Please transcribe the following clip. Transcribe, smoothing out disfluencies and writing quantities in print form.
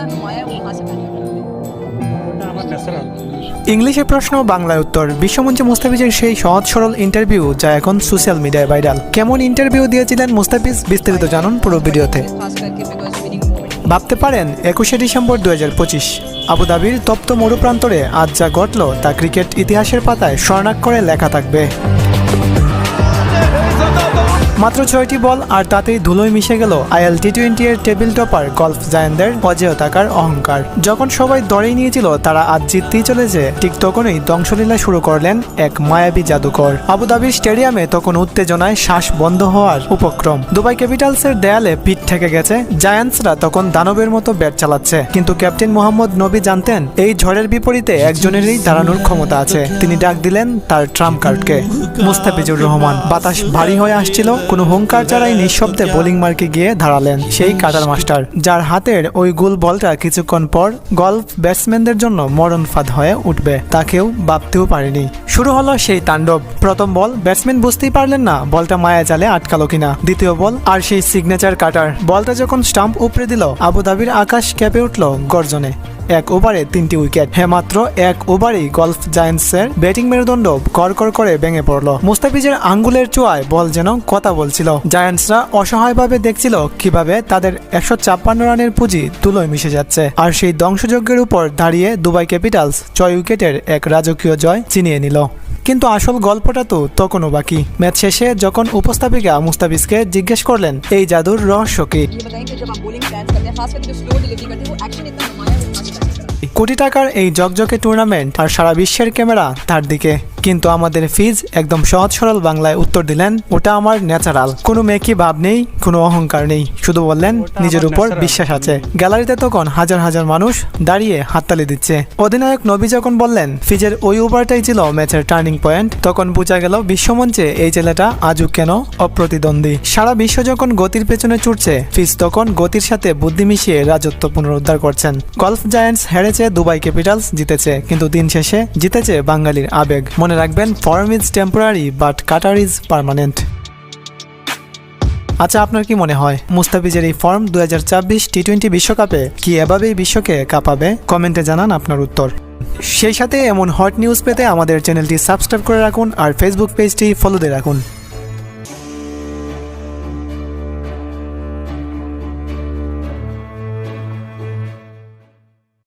नुमाया वो वहाँ से ইংলিশে প্রশ্ন, বাংলায় উত্তর। বিশ্বমঞ্চে মুস্তাফিজের সেই সহজ সরল ইন্টারভিউ যা এখন সোশ্যাল মিডিয়ায় ভাইরাল। কেমন ইন্টারভিউ দিয়েছিলেন মুস্তাফিজ, বিস্তারিত জানুন পুরো ভিডিওতে। खास करके बिकॉज विनिंग मोमेंट ভাবতে পারেন 21শে ডিসেম্বর 2025 আবুধাবির তপ্ত মরুপ্রান্তরে আজ যা ঘটল তা ক্রিকেট ইতিহাসের পাতায় স্বর্ণাক্ষরে লেখা থাকবে। মাত্র 6টি বল আর তাতেই ধুলোয় মিশে গেল আইএল টি20 এর টেবিল টপার গলফ জায়ান্টদের অজেয় থাকার অহংকার। যখন সবাই দরেই নিয়েছিল তারা আজ জিততেই চলেছে, ঠিক তখনই ধ্বংসলীলা শুরু করলেন এক মায়াবী জাদুকর। আবুধাবির স্টেডিয়ামে তখন উত্তেজনায় শ্বাস বন্ধ হওয়ার উপক্রম। দুবাই ক্যাপিটালসের দেয়ালে পিঠ ঠেকে গেছে। জায়ান্টসরা তখন দানবের মতো ব্যাট চালাচ্ছে, কিন্তু ক্যাপ্টেন মোহাম্মদ নবী জানতেন এই ঝড়ের বিপরীতে একজনেরই দাঁড়ানোর ক্ষমতা আছে। তিনি ডাক দিলেন তার ট্রাম্প কার্ডকে, মুস্তাফিজুর রহমান। বাতাস ভারী হয়ে আসছিল, কোনো হুঙ্কার ছাড়াই নিঃশব্দে বোলিং মার্কে গিয়ে দাঁড়ালেন সেই কাটার মাস্টার, যার হাতের ওই গোল বলটা কিছুক্ষণ পর গলফ ব্যাটসম্যানদের জন্য মরণ ফাঁদ হয়ে উঠবে তা কেউ ভাবতেও পারেনি। শুরু হলো সেই তাণ্ডব। প্রথম বল, ব্যাটসম্যান বুঝতেই পারলেন না বলটা মায়া জালে আটকালো কিনা। দ্বিতীয় বল, আর সেই সিগনেচার কাটার। বলটা যখন স্টাম্প উপড়ে দিল, আবুধাবির আকাশ কেঁপে উঠল গর্জনে। 1 ওভারে 3টি উইকেট। মাত্র 1 ওভারেই গলফ জায়ান্টসের ব্যাটিং মেরুদণ্ড কড়কড় করে ভেঙে পড়ল। মুস্তাফিজের আঙ্গুলের চোয়ায় বল যেন কথা বলছিল। জায়ান্টসরা অসহায়ভাবে দেখছিল কিভাবে তাদের 156 রানের পুঁজি ধুলোয় মিশে যাচ্ছে। আর সেই ধ্বংসযজ্ঞের উপর দাঁড়িয়ে দুবাই ক্যাপিটালস 6 উইকেটের এক রাজকীয় জয় ছিনিয়ে নিল। কিন্তু আসল গল্পটা তো তখনও বাকি। ম্যাচ শেষে যখন উপস্থাপিকা মুস্তাফিজকে জিজ্ঞেস করলেন এই জাদুর রহস্য কি, ये बताएं कि जब आप बॉलिंग प्लान करते हैं खास करके जो स्लो डिलीवरी करते हैं वो एक्शन इतना नुमाया वो वहाँ से কোটি টাকার এই জকজকে টুর্নামেন্ট আর সারা বিশ্বের ক্যামেরা তার দিকে। কিন্তু আমাদের ফিজ একদম সহজ সরল বাংলায় উত্তর দিলেন, ওটা আমার ন্যাচারাল। কোনো মেকি ভাব নেই, কোনো অহংকার নেই, শুধু বললেন নিজের উপর বিশ্বাস আছে। গ্যালারিতে তখন হাজার হাজার মানুষ দাঁড়িয়ে হাততালি দিচ্ছে। অধিনায়ক নবী যখন বললেন ফিজের ওই ওভারটাই ছিল ম্যাচের টার্নিং পয়েন্ট, তখন বোঝা গেল বিশ্বমঞ্চে এই ছেলেটা আজও কেন অপ্রতিদ্বন্দ্বী। সারা বিশ্ব যখন গতির পেছনে ছুটছে, ফিজ তখন গতির সাথে বুদ্ধি মিশিয়ে রাজত্ব পুনরুদ্ধার করছেন। গলফ জায়ান্টস হেরেছে, দুবাই ক্যাপিটালস জিতেছে, কিন্তু দিন শেষে জিতেছে বাঙালির আবেগ। মনে রাখবেন, form is temporary but cutter is permanent. আচ্ছা, আপনার কি মনে হয় মুস্তাফিজের এই ফর্ম 2024 টি20 বিশ্বকাপে কি এভাবেই বিশ্বকে কাঁপাবে? কমেন্টে জানান আপনার উত্তর। সেই সাথে এমন হট নিউজ পেতে আমাদের চ্যানেলটি সাবস্ক্রাইব করে রাখুন আর ফেসবুক পেজটি ফলো দিয়ে রাখুন।